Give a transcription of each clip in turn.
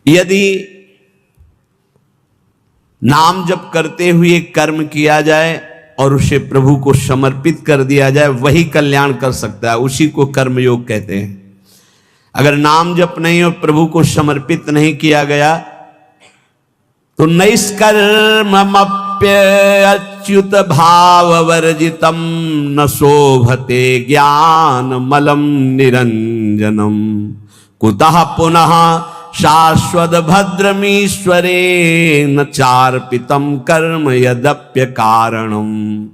यदि नाम जप करते हुए कर्म किया जाए और उसे प्रभु को समर्पित कर दिया जाए, वही कल्याण कर सकता है, उसी को कर्मयोग कहते हैं। अगर नाम जप नहीं और प्रभु को समर्पित नहीं किया गया तो नैष्कर्ममप्यच्युत भाववर्जितम न शोभते ज्ञान मलम निरंजनम कुतः पुनः शाश्वत भद्रमीश्वरे न चार्पितम कर्म यद्यप्य कारणम।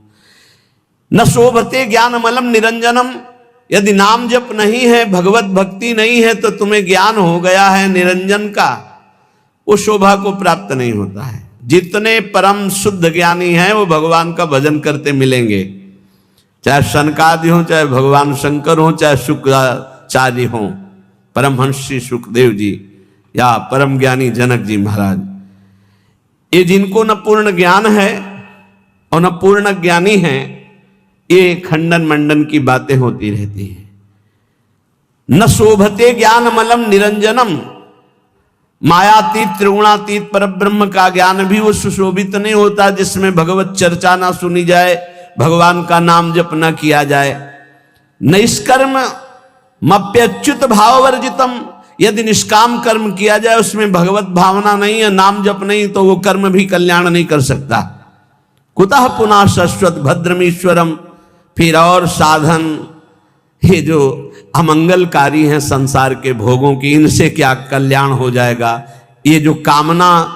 न शोभते ज्ञानमलम निरंजनम। यदि नाम जप नहीं है, भगवत भक्ति नहीं है, तो तुम्हें ज्ञान हो गया है निरंजन का, वो शोभा को प्राप्त नहीं होता है। जितने परम शुद्ध ज्ञानी हैं वो भगवान का भजन करते मिलेंगे, चाहे सनकादि हो, चाहे भगवान शंकर हो, चाहे शुक्राचार्य हो, परमहंस श्री सुखदेव जी या परम ज्ञानी जनक जी महाराज। ये जिनको न पूर्ण ज्ञान है और न पूर्ण ज्ञानी है, ये खंडन मंडन की बातें होती रहती हैं। न शोभते ज्ञानमलम निरंजनम। मायातीत त्रिगुणातीत परब्रह्म का ज्ञान भी वो सुशोभित नहीं होता जिसमें भगवत चर्चा ना सुनी जाए, भगवान का नाम जप न किया जाए। निष्कर्म मप्यच्युत भाववर्जितम। यदि निष्काम कर्म किया जाए, उसमें भगवत भावना नहीं है, नाम जप नहीं, तो वो कर्म भी कल्याण नहीं कर सकता। कुतः पुनः शाश्वत भद्रमीश्वरम। फिर और साधन, ये जो अमंगलकारी हैं संसार के भोगों की, इनसे क्या कल्याण हो जाएगा। ये जो कामना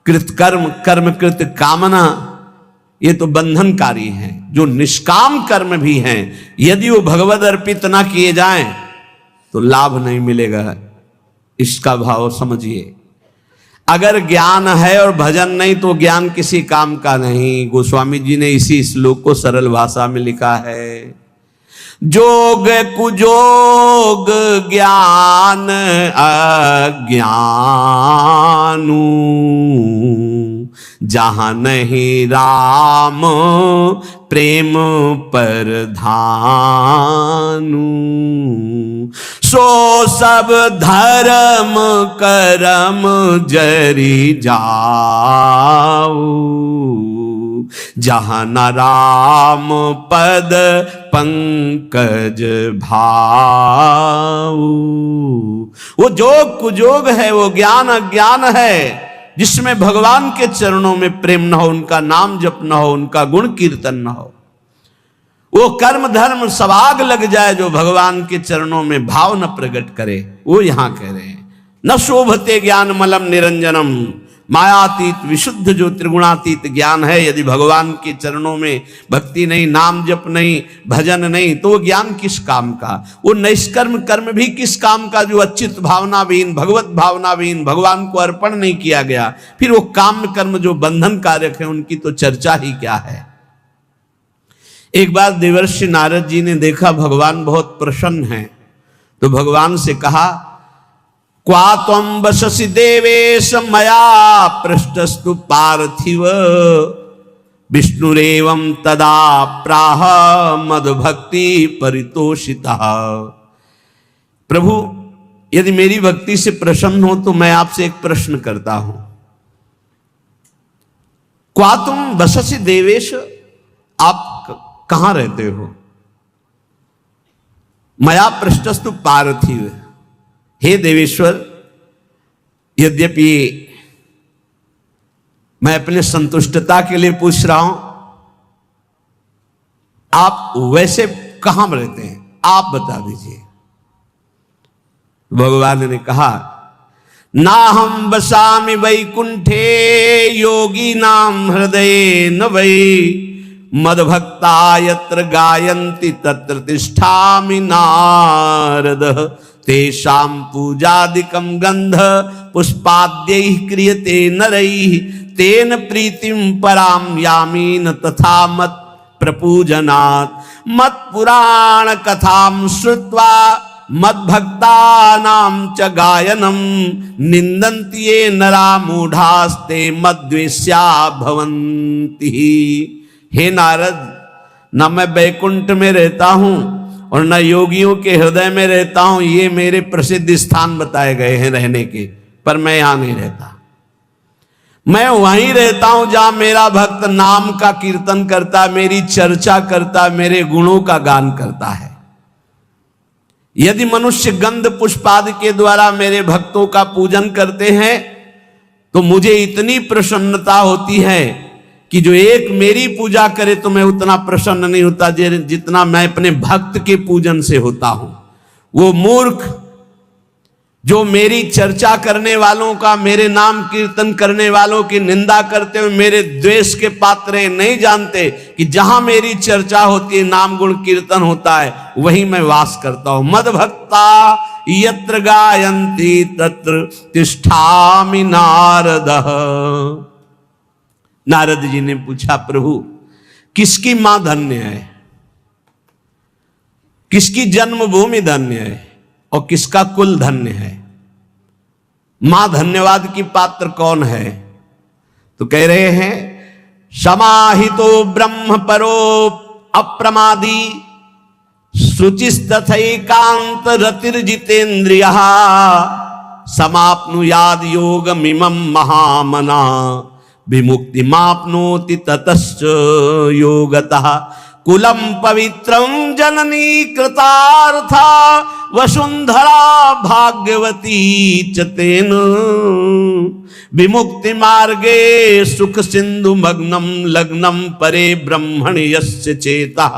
कृत कर्म, कर्म कृत कामना, ये तो बंधनकारी हैं। जो निष्काम कर्म भी हैं, यदि वो भगवद अर्पित ना किए जाएं तो लाभ नहीं मिलेगा। इसका भाव समझिए। अगर ज्ञान है और भजन नहीं तो ज्ञान किसी काम का नहीं। गोस्वामी जी ने इसी श्लोक को सरल भाषा में लिखा है। जोग कुजोग ज्ञान अज्ञानू, जहां नहीं राम प्रेम परधानु, सो सब धर्म करम जरी जाऊ, जहां न राम पद पंकज भाऊ। वो जोग कुजोग है, वो ज्ञान अज्ञान है जिसमें भगवान के चरणों में प्रेम न हो, उनका नाम जप न हो, उनका गुण कीर्तन न हो। वो कर्म धर्म सवाग लग जाए जो भगवान के चरणों में भाव न प्रकट करे, वो यहां कह रहे हैं। न शोभते ज्ञान मलम निरंजनम। मायातीत विशुद्ध जो त्रिगुणातीत ज्ञान है, यदि भगवान के चरणों में भक्ति नहीं, नाम जप नहीं, भजन नहीं, तो वो ज्ञान किस काम का। वो निष्कर्म कर्म भी किस काम का जो अच्युत भावना विहीन, भगवत भावना विहीन, भगवान को अर्पण नहीं किया गया। फिर वो काम कर्म जो बंधन कारक है, उनकी तो चर्चा ही क्या है। एक बार देवर्षि नारद जी ने देखा भगवान बहुत प्रसन्न हैं, तो भगवान से कहा, क्वा त्वं वससि देवेश मया पृष्ठस्तु पार्थिव, विष्णुरेवं तदा प्राह मद्भक्ति परितोषितः। प्रभु, यदि मेरी भक्ति से प्रसन्न हो तो मैं आपसे एक प्रश्न करता हूं। क्वा तुम वससि देवेश, आप कहां रहते हो। मया पृष्ठस्तु पार्थिव, हे देवेश्वर, यद्यपि मैं अपने संतुष्टता के लिए पूछ रहा हूं, आप वैसे कहां रहते हैं, आप बता दीजिए। भगवान ने कहा, ना हम बसामि वैकुंठे योगी नाम हृदय न वै, मद्भक्ता यत्र गायन्ति तत्र तिष्ठामि नारद, तेषां पूजादिकं गंध पुष्पाद्यैः क्रियते नरैः, तेन प्रीतिं परां यामि न तथा मत् प्रपूजनात्। मत् पुराण कथां श्रुत्वा मद्भक्तानां च गायनं, निन्दन्ति ये नरा मूढ़ास्ते मद्वेष्या भवन्ति। हे नारद, न मैं बैकुंठ में रहता हूं और न योगियों के हृदय में रहता हूं, ये मेरे प्रसिद्ध स्थान बताए गए हैं रहने के। पर मैं यहां नहीं रहता। मैं वहीं रहता हूं जहां मेरा भक्त नाम का कीर्तन करता, मेरी चर्चा करता, मेरे गुणों का गान करता है। यदि मनुष्य गंध पुष्पादि के द्वारा मेरे भक्तों का पूजन करते हैं तो मुझे इतनी प्रसन्नता होती है कि जो एक मेरी पूजा करे तो मैं उतना प्रसन्न नहीं होता जितना मैं अपने भक्त के पूजन से होता हूं। वो मूर्ख जो मेरी चर्चा करने वालों का, मेरे नाम कीर्तन करने वालों की निंदा करते हुए मेरे द्वेष के पात्र हैं, नहीं जानते कि जहां मेरी चर्चा होती है, नाम गुण कीर्तन होता है, वहीं मैं वास करता हूं। मद भक्ता यत्र गायन्ति तत्र तिष्ठामि नारदः। नारद जी ने पूछा, प्रभु किसकी मां धन्य है, किसकी जन्मभूमि धन्य है और किसका कुल धन्य है? मां धन्यवाद की पात्र कौन है? तो कह रहे हैं, समाहितो ब्रह्म परो अप्रमादी शुचिस्तथैकांत रतिर्जितेन्द्रियः समाप्नुयाद योगमिमं महामना विमुक्तिमाप्नोति ततश्च योगतः कुलम पवित्रम जननी कृतार्था वसुंधरा भाग्यवती च तेन विमुक्ति मार्गे सुख सिंधु मग्नम लग्नम परे ब्रह्मणि यस्य चेतः।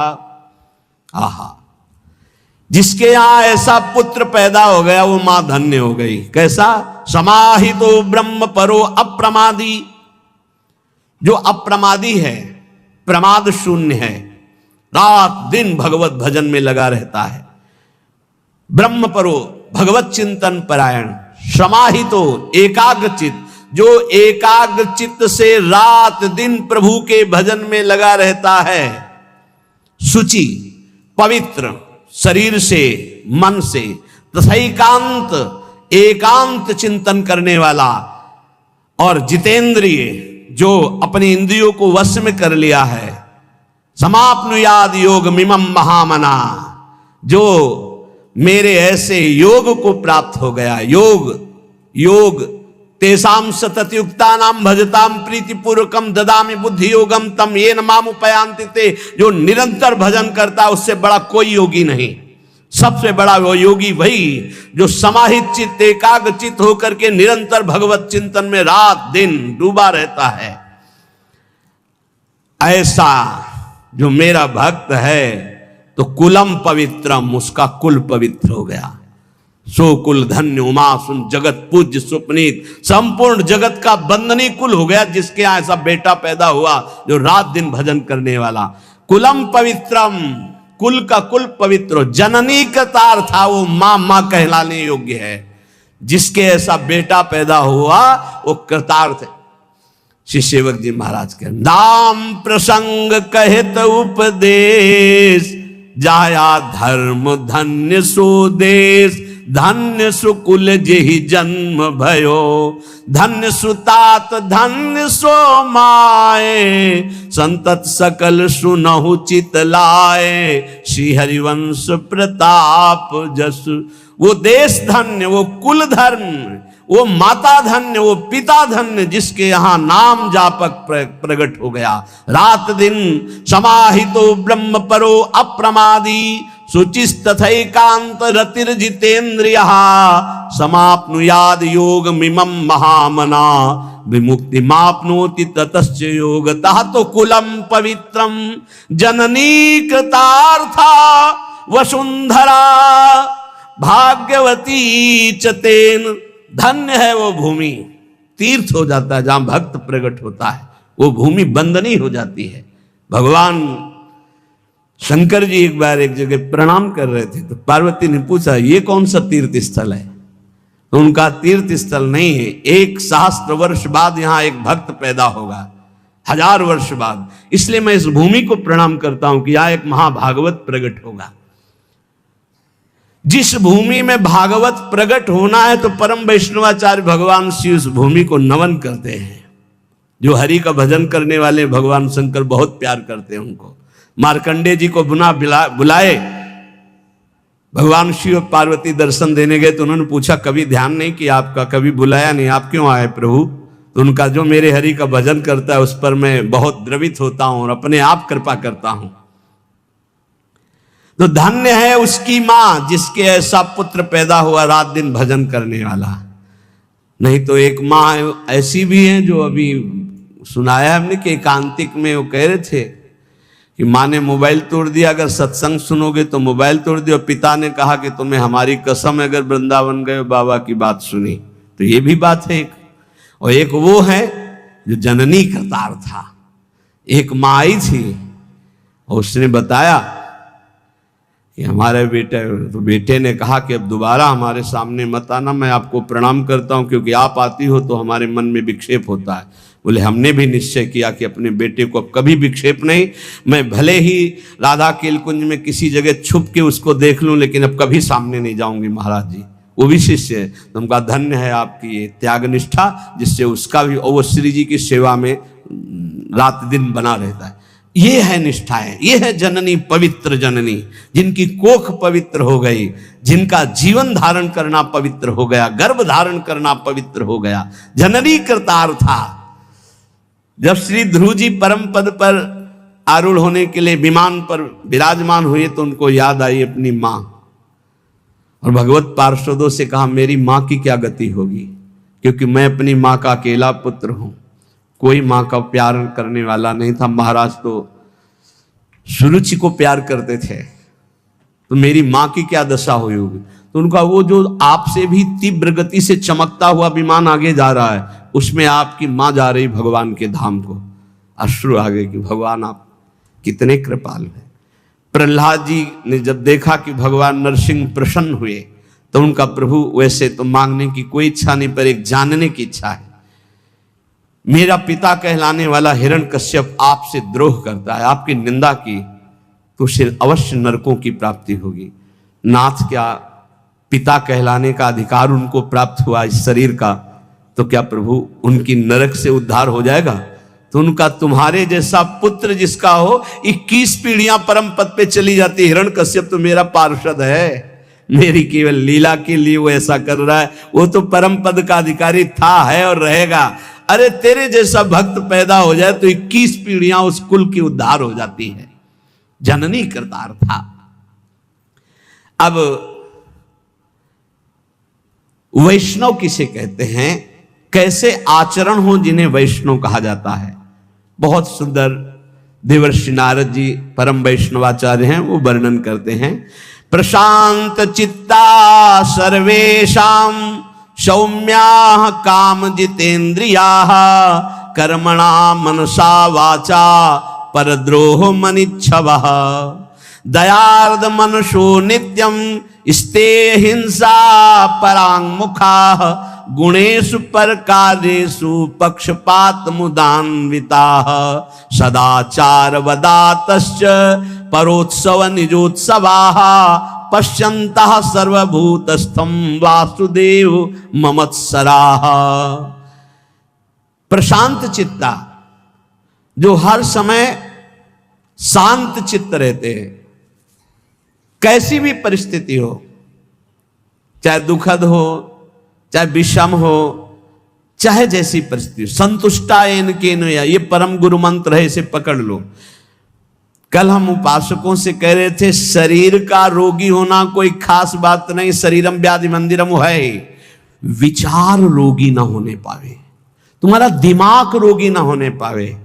आहा, जिसके यहां ऐसा पुत्र पैदा हो गया वो मां धन्य हो गई। कैसा? समाहितो ब्रह्म परो अप्रमादी। जो अप्रमादी है, प्रमाद शून्य है, रात दिन भगवत भजन में लगा रहता है, ब्रह्म परो भगवत चिंतन परायण, समाहितो एकाग्रचित, जो एकाग्रचित से रात दिन प्रभु के भजन में लगा रहता है, शुचि पवित्र शरीर से मन से, तथैकांत एकांत चिंतन करने वाला, और जितेंद्रिय जो अपनी इंद्रियों को वश में कर लिया है, समाप्नुयाद योग मिमम महामना, जो मेरे ऐसे योग को प्राप्त हो गया। योग तेसाम सततयुक्ता नाम भजताम प्रीतिपूर्वकम ददामि बुद्धि योगम तम येन माम उपयांति ते। जो निरंतर भजन करता उससे बड़ा कोई योगी नहीं। सबसे बड़ा वो योगी वही जो समाहित चित्त एकाग्र चित्त होकर के निरंतर भगवत चिंतन में रात दिन डूबा रहता है। ऐसा जो मेरा भक्त है तो कुलम पवित्रम, उसका कुल पवित्र हो गया। सो कुल धन्य उमासुन जगत पूज्य सुपनीत, संपूर्ण जगत का बंदनी कुल हो गया जिसके यहां ऐसा बेटा पैदा हुआ जो रात दिन भजन करने वाला। कुलम पवित्रम, कुल का कुल पवित्र हो। जननी कृतार्थ था, वो मां कहलाने योग्य है। जिसके ऐसा बेटा पैदा हुआ वो कृतार्थ है। श्री सेवक जी महाराज के नाम प्रसंग कहत उपदेश, जाया धर्म धन्य सो देश, धन्य सुकुल जेहि जन्म भयो, धन्य सुतात धन्य सो माए, संतत सकल सुनहु चित लाए, श्री हरिवंश प्रताप जस। वो देश धन्य, वो कुल धर्म, वो माता धन्य, वो पिता धन्य जिसके यहां नाम जापक प्रकट हो गया। रात दिन समाहितो ब्रह्म परो अप्रमादी, शुचिस्तथैकांत रतिर्जितेन्द्रियः, समाप्नुयाद योग मिमम महामना, विमुक्ति माप्नोति ततश्च योगतः। तो कुलम पवित्रम जननी कृतार्था, वसुंधरा भाग्यवती च तेन। धन्य है वो भूमि, तीर्थ हो जाता है जहां भक्त प्रकट होता है, वो भूमि बंदनी हो जाती है। भगवान शंकर जी एक बार एक जगह प्रणाम कर रहे थे तो पार्वती ने पूछा ये कौन सा तीर्थ स्थल है? तो उनका तीर्थ स्थल नहीं है, 1 सहस्त्र वर्ष बाद यहां एक भक्त पैदा होगा, 1000 वर्ष बाद, इसलिए मैं इस भूमि को प्रणाम करता हूं कि यहां एक महाभागवत प्रकट होगा। जिस भूमि में भागवत प्रकट होना है तो परम वैष्णवाचार्य भगवान श्री उस भूमि को नमन करते हैं। जो हरि का भजन करने वाले भगवान शंकर बहुत प्यार करते हैं उनको। मार्कंडे जी को बुलाए, भगवान शिव और पार्वती दर्शन देने गए तो उन्होंने पूछा कभी ध्यान नहीं किया आपका, कभी बुलाया नहीं, आप क्यों आए प्रभु? तो उनका जो मेरे हरि का भजन करता है उस पर मैं बहुत द्रवित होता हूं और अपने आप कृपा करता हूं। तो धन्य है उसकी मां जिसके ऐसा पुत्र पैदा हुआ रात दिन भजन करने वाला। नहीं तो एक मां ऐसी भी है जो अभी सुनाया हमने कि एकांतिक में वो कह रहे थे कि माँ ने मोबाइल तोड़ दिया, अगर सत्संग सुनोगे तो मोबाइल तोड़ दिया। पिता ने कहा कि तुम्हें हमारी कसम अगर वृंदावन गए बाबा की बात सुनी। तो ये भी बात है एक। और एक वो है जो जननी करतार था, एक माँ आई थी और उसने बताया कि हमारे बेटे, तो बेटे ने कहा कि अब दोबारा हमारे सामने मत आना, मैं आपको प्रणाम करता हूं क्योंकि आप आती हो तो हमारे मन में विक्षेप होता है। बोले हमने भी निश्चय किया कि अपने बेटे को अब कभी विक्षेप नहीं, मैं भले ही राधा केलकुंज में किसी जगह छुप के उसको देख लूं लेकिन अब कभी सामने नहीं जाऊंगी महाराज जी। वो भी शिष्य है, तो उनका धन्य है आपकी ये त्याग निष्ठा जिससे उसका भी, और वो श्री जी की सेवा में रात दिन बना रहता है। ये है निष्ठाएं, ये है जननी, पवित्र जननी जिनकी कोख पवित्र हो गई, जिनका जीवन धारण करना पवित्र हो गया, गर्भ धारण करना पवित्र हो गया। जननी करतार था। जब श्री ध्रुव जी परम पद पर आरूढ़ होने के लिए विमान पर विराजमान हुए तो उनको याद आई अपनी मां, और भगवत पार्षदों से कहा मेरी मां की क्या गति होगी, क्योंकि मैं अपनी मां का अकेला पुत्र हूं, कोई मां का प्यार करने वाला नहीं था। महाराज तो सुरुचि को प्यार करते थे, तो मेरी मां की क्या दशा हुई होगी। तो उनका वो जो आपसे भी तीव्र गति से चमकता हुआ विमान आगे जा रहा है उसमें आपकी मां जा रही भगवान के धाम को। अश्रु आ गए कि भगवान आप कितने कृपालु हैं। प्रहलाद जी ने जब देखा कि भगवान नरसिंह प्रसन्न हुए तो उनका प्रभु वैसे तो मांगने की कोई इच्छा नहीं पर एक जानने की इच्छा है। मेरा पिता कहलाने वाला हिरण्यकश्यप आपसे द्रोह करता है, आपकी निंदा की तो उसे अवश्य नरकों की प्राप्ति होगी। नाथ क्या पिता कहलाने का अधिकार उनको प्राप्त हुआ इस शरीर का, तो क्या प्रभु उनकी नरक से उद्धार हो जाएगा? तो उनका तुम्हारे जैसा पुत्र जिसका हो 21 पीढ़ियां परम पद पे चली जाती। हिरण्यकश्यप तो मेरा पार्षद है, मेरी केवल लीला के लिए वो ऐसा कर रहा है, वो तो परम पद का अधिकारी था, है और रहेगा। अरे तेरे जैसा भक्त पैदा हो जाए तो 21 पीढ़ियां उस कुल की उद्धार हो जाती है। जननी करतार था। अब वैष्णव किसे कहते हैं, कैसे आचरण हो जिन्हें वैष्णव कहा जाता है, बहुत सुंदर देवर्षि नारद जी परम वैष्णवाचार्य हैं, वो वर्णन करते हैं। प्रशांत चित्ता सर्वेषां सौम्या काम जितेन्द्रिया कर्मणा मनसा वाचा परद्रोह मनिच्छवः दयार्द मनुषो नित्यं स्ते हिंसा परांगमुखा गुणेषु परकारेषु पक्षपात मुदान्विताः सदाचार वदातश्च परोत्सव निजोत्सवाः पश्यन्तः सर्वभूतस्थं वासुदेव ममत्सराः। प्रशांत चित्ता जो हर समय शांत चित्त रहते हैं, कैसी भी परिस्थिति हो, चाहे दुखद हो चाहे विषम हो, चाहे जैसी परिस्थिति, संतुष्टायेन केन, ये परम गुरु मंत्र है, इसे पकड़ लो। कल हम उपासकों से कह रहे थे शरीर का रोगी होना कोई खास बात नहीं, शरीरम व्याधि मंदिरम है, विचार रोगी ना होने पावे, तुम्हारा दिमाग रोगी ना होने पावे।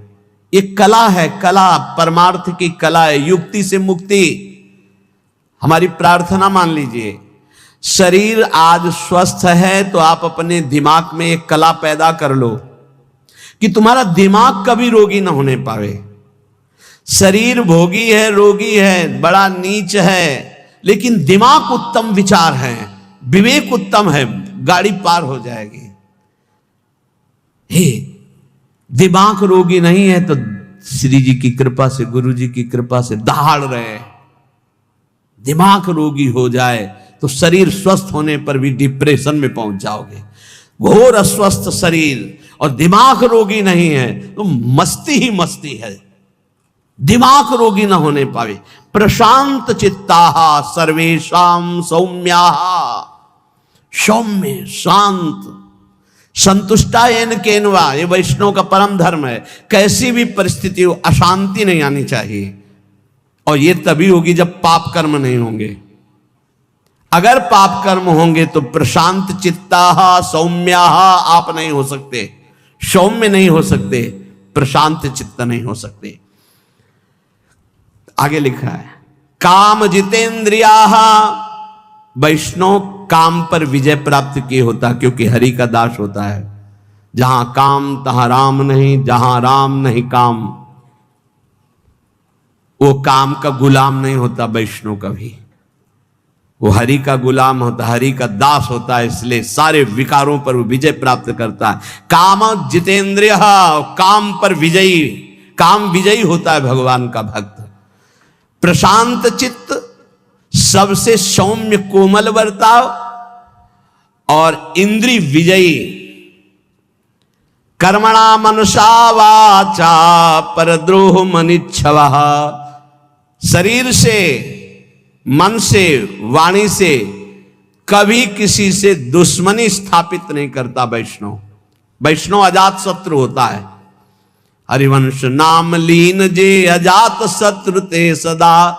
एक कला है, कला परमार्थ की कला है, युक्ति से मुक्ति। हमारी प्रार्थना मान लीजिए, शरीर आज स्वस्थ है तो आप अपने दिमाग में एक कला पैदा कर लो कि तुम्हारा दिमाग कभी रोगी ना होने पावे। शरीर भोगी है, रोगी है, बड़ा नीच है, लेकिन दिमाग उत्तम विचार है, विवेक उत्तम है, गाड़ी पार हो जाएगी। हे दिमाग रोगी नहीं है तो श्री जी की कृपा से, गुरु जी की कृपा से दहाड़ रहे। दिमाग रोगी हो जाए तो शरीर स्वस्थ होने पर भी डिप्रेशन में पहुंच जाओगे। घोर अस्वस्थ शरीर और दिमाग रोगी नहीं है तो मस्ती ही मस्ती है, दिमाग रोगी न होने पावे। प्रशांत चित्ताः सर्वेषां सौम्याः, सौम्य शांत, संतुष्टा येन केनवा, ये वैष्णव का परम धर्म है। कैसी भी परिस्थिति हो अशांति नहीं आनी चाहिए, और ये तभी होगी जब पाप कर्म नहीं होंगे। अगर पाप कर्म होंगे तो प्रशांत चित्ताः सौम्याः आप नहीं हो सकते, सौम्य नहीं हो सकते, प्रशांत चित्त नहीं हो सकते। आगे लिखा है काम जितेंद्रियाः, वैष्णव काम पर विजय प्राप्त किए होता, क्योंकि हरि का दास होता है। जहां काम तहां राम नहीं, जहां राम नहीं काम। वो काम का गुलाम नहीं होता वैष्णव कभी, वो हरि का गुलाम होता, हरि का दास होता है, इसलिए सारे विकारों पर वो विजय प्राप्त करता है। काम जितेंद्रिय, काम पर विजयी, काम विजयी होता है भगवान का भक्त। प्रशांत चित्त, सबसे सौम्य कोमल बर्ताव, और इंद्रिय विजयी। कर्मणा मनुषा वाचा परद्रोह मनिच्छवः, शरीर से, मन से, वाणी से कभी किसी से दुश्मनी स्थापित नहीं करता वैष्णव। वैष्णव अजात शत्रु होता है। हरिवंश नाम लीन जे अजात शत्रु ते सदा,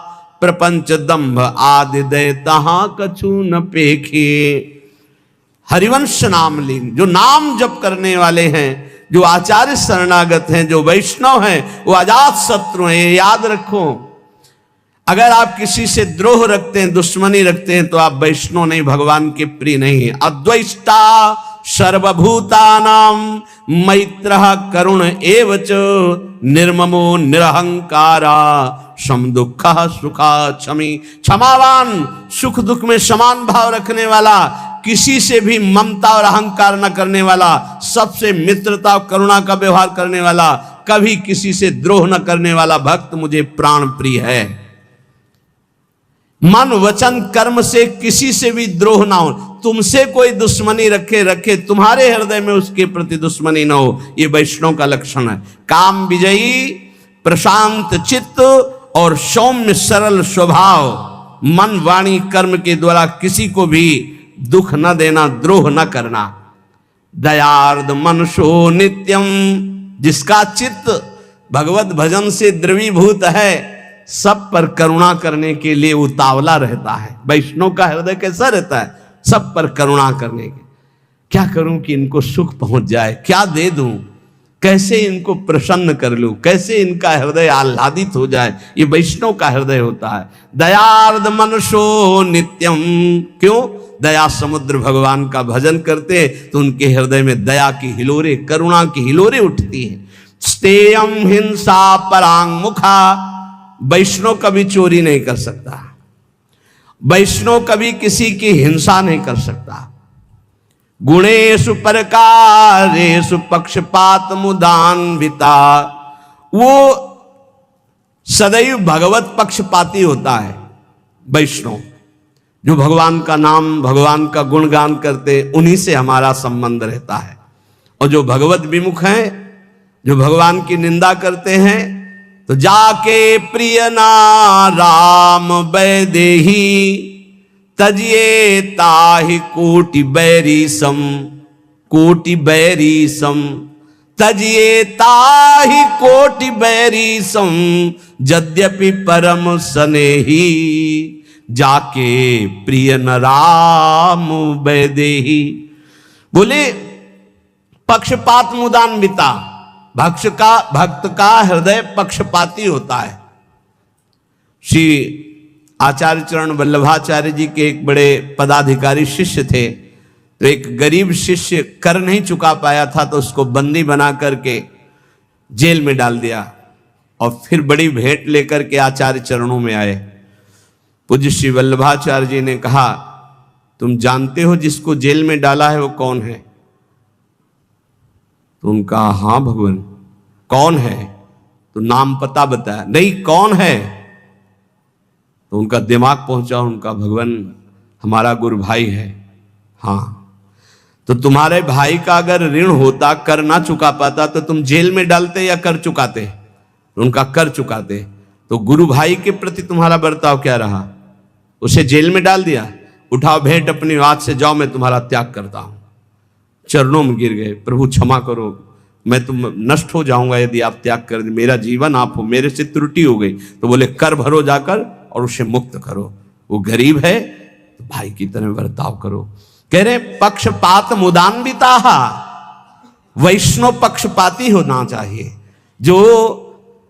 प्रपंच दंभ आदि दय तहां कछु न पेखे। हरिवंश नाम लीन, जो नाम जप करने वाले हैं, जो आचार्य शरणागत हैं, जो वैष्णव हैं, वो अजात शत्रु हैं। याद रखो, अगर आप किसी से द्रोह रखते हैं, दुश्मनी रखते हैं, तो आप वैष्णव नहीं, भगवान के प्रिय नहीं है। अद्वैष्टा सर्वभूतानां मैत्रः करुण एव च, निर्ममो निरहंकारा सम दुःखः सुखा क्षमी, क्षमावान, सुख दुख में समान भाव रखने वाला, किसी से भी ममता और अहंकार न करने वाला, सबसे मित्रता और करुणा का व्यवहार करने वाला, कभी किसी से द्रोह न करने वाला भक्त मुझे प्राण प्रिय है। मन वचन कर्म से किसी से भी द्रोह ना हो। तुमसे कोई दुश्मनी रखे, तुम्हारे हृदय में उसके प्रति दुश्मनी ना हो, ये वैष्णव का लक्षण है। काम विजयी, प्रशांत चित्त और सौम्य सरल स्वभाव, मन वाणी कर्म के द्वारा किसी को भी दुख न देना, द्रोह न करना। दयार्द मनुष्यो नित्यम, जिसका चित्त भगवत भजन से द्रवीभूत है, सब पर करुणा करने के लिए उतावला रहता है। वैष्णव का हृदय कैसा रहता है? सब पर करुणा करने के। क्या करूं कि इनको सुख पहुंच जाए, क्या दे दूं, कैसे इनको प्रसन्न कर लूं, कैसे इनका हृदय आह्लादित हो जाए, ये वैष्णव का हृदय होता है। दयार्द मनुष्यो नित्यम, क्यों? दया समुद्र भगवान का भजन करते तो उनके हृदय में दया की हिलोरे, करुणा की हिलोरे उठती हैं। स्तेयम हिंसा परांग मुखा, वैष्णव कभी चोरी नहीं कर सकता, वैष्णव कभी किसी की हिंसा नहीं कर सकता। गुणेषु परकारेषु पक्षपात मुदान्विता, वो सदैव भगवत पक्षपाती होता है वैष्णव। जो भगवान का नाम, भगवान का गुणगान करते, उन्हीं से हमारा संबंध रहता है। और जो भगवत विमुख हैं, जो भगवान की निंदा करते हैं, तो जाके प्रिय ना राम वैदेही, तजिए ताहि कोटि बैरी सम, कोटि बैरी सम, तजिए ताहि कोटि बैरी सम, यद्यपि परम स्नेही, जाके प्रिय न राम वैदेही। बोले पक्षपात मुदान्विता, भक्त का हृदय पक्षपाती होता है। श्री आचार्य चरण वल्लभाचार्य जी के एक बड़े पदाधिकारी शिष्य थे, तो एक गरीब शिष्य कर नहीं चुका पाया था, तो उसको बंदी बना करके जेल में डाल दिया, और फिर बड़ी भेंट लेकर के आचार्य चरणों में आए। पूज्य श्री वल्लभाचार्य जी ने कहा, तुम जानते हो जिसको जेल में डाला है वो कौन है? तो उनका हाँ भगवान। कौन है? तो नाम पता बताया। नहीं, कौन है? तो उनका दिमाग पहुंचा, उनका भगवान हमारा गुरु भाई है। हाँ, तो तुम्हारे भाई का अगर ऋण होता, कर ना चुका पाता, तो तुम जेल में डालते या कर चुकाते? उनका कर चुकाते। तो गुरु भाई के प्रति तुम्हारा बर्ताव क्या रहा? उसे जेल में डाल दिया, उठाओ भेंट अपनी, आज से जाओ मैं तुम्हारा त्याग करता हूं। चरणों में गिर गए, प्रभु क्षमा करो, मैं तुम नष्ट हो जाऊंगा यदि आप त्याग कर दे, मेरा जीवन आप हो, मेरे से त्रुटि हो गई। तो बोले कर भरो जाकर और उसे मुक्त करो। वो गरीब है तो भाई की तरह बर्ताव करो। कह रहे पक्षपात मुदान्विता, वैष्णव पक्षपाती होना चाहिए। जो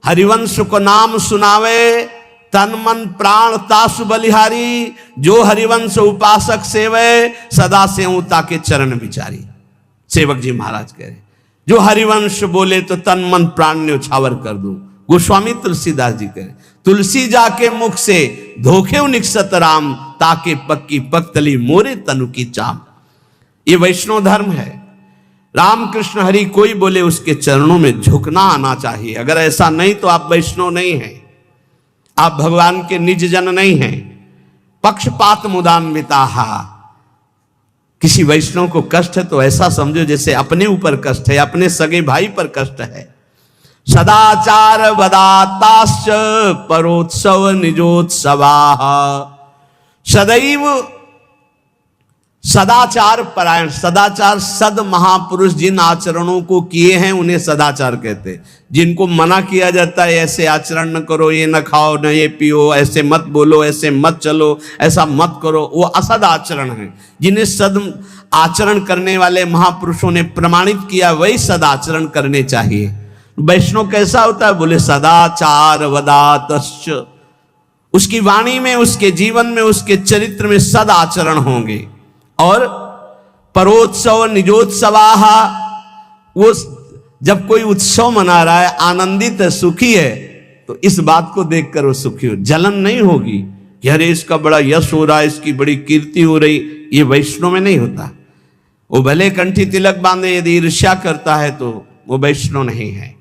हरिवंश को नाम सुनावे, तन मन प्राण तासु बलिहारी। जो हरिवंश उपासक सेवे, सदा सेवता के चरण विचारी। सेवक जी महाराज कह रहे जो हरिवंश बोले तो तन मन प्राण न्योछावर कर दूं। गोस्वामी तुलसीदास जी कह रहे तुलसी जाके मुख से धोखे निकसत राम, ताके पक्की पक्तली मोरे तनु की चाम। ये वैष्णव धर्म है। राम कृष्ण हरि कोई बोले उसके चरणों में झुकना आना चाहिए। अगर ऐसा नहीं तो आप वैष्णव नहीं हैं, आप भगवान के निज जन नहीं हैं। पक्षपात मुदान्विता, किसी वैष्णव को कष्ट है तो ऐसा समझो जैसे अपने ऊपर कष्ट है, अपने सगे भाई पर कष्ट है। सदाचार वदाताश्च परोत्सव निजोत्सवा, सदैव सदाचार परायण। सदाचार सद महापुरुष जिन आचरणों को किए हैं उन्हें सदाचार कहते हैं। जिनको मना किया जाता है ऐसे आचरण न करो, ये न खाओ न ये पियो, ऐसे मत बोलो, ऐसे मत चलो, ऐसा मत करो, वो असद आचरण है। जिन्हें सद आचरण करने वाले महापुरुषों ने प्रमाणित किया वही सद आचरण करने चाहिए। वैष्णव कैसा होता है? बोले सदाचार वदातश्च, उसकी वाणी में, उसके जीवन में, उसके चरित्र में सद आचरण होंगे। और परोत्सव निजोत्सवाह, वो जब कोई उत्सव मना रहा है, आनंदित है, सुखी है, तो इस बात को देखकर वो सुखी हो, जलन नहीं होगी कि अरे इसका बड़ा यश हो रहा है, इसकी बड़ी कीर्ति हो रही। ये वैष्णव में नहीं होता। वो भले कंठी तिलक बांधे, यदि ईर्ष्या करता है तो वो वैष्णव नहीं है।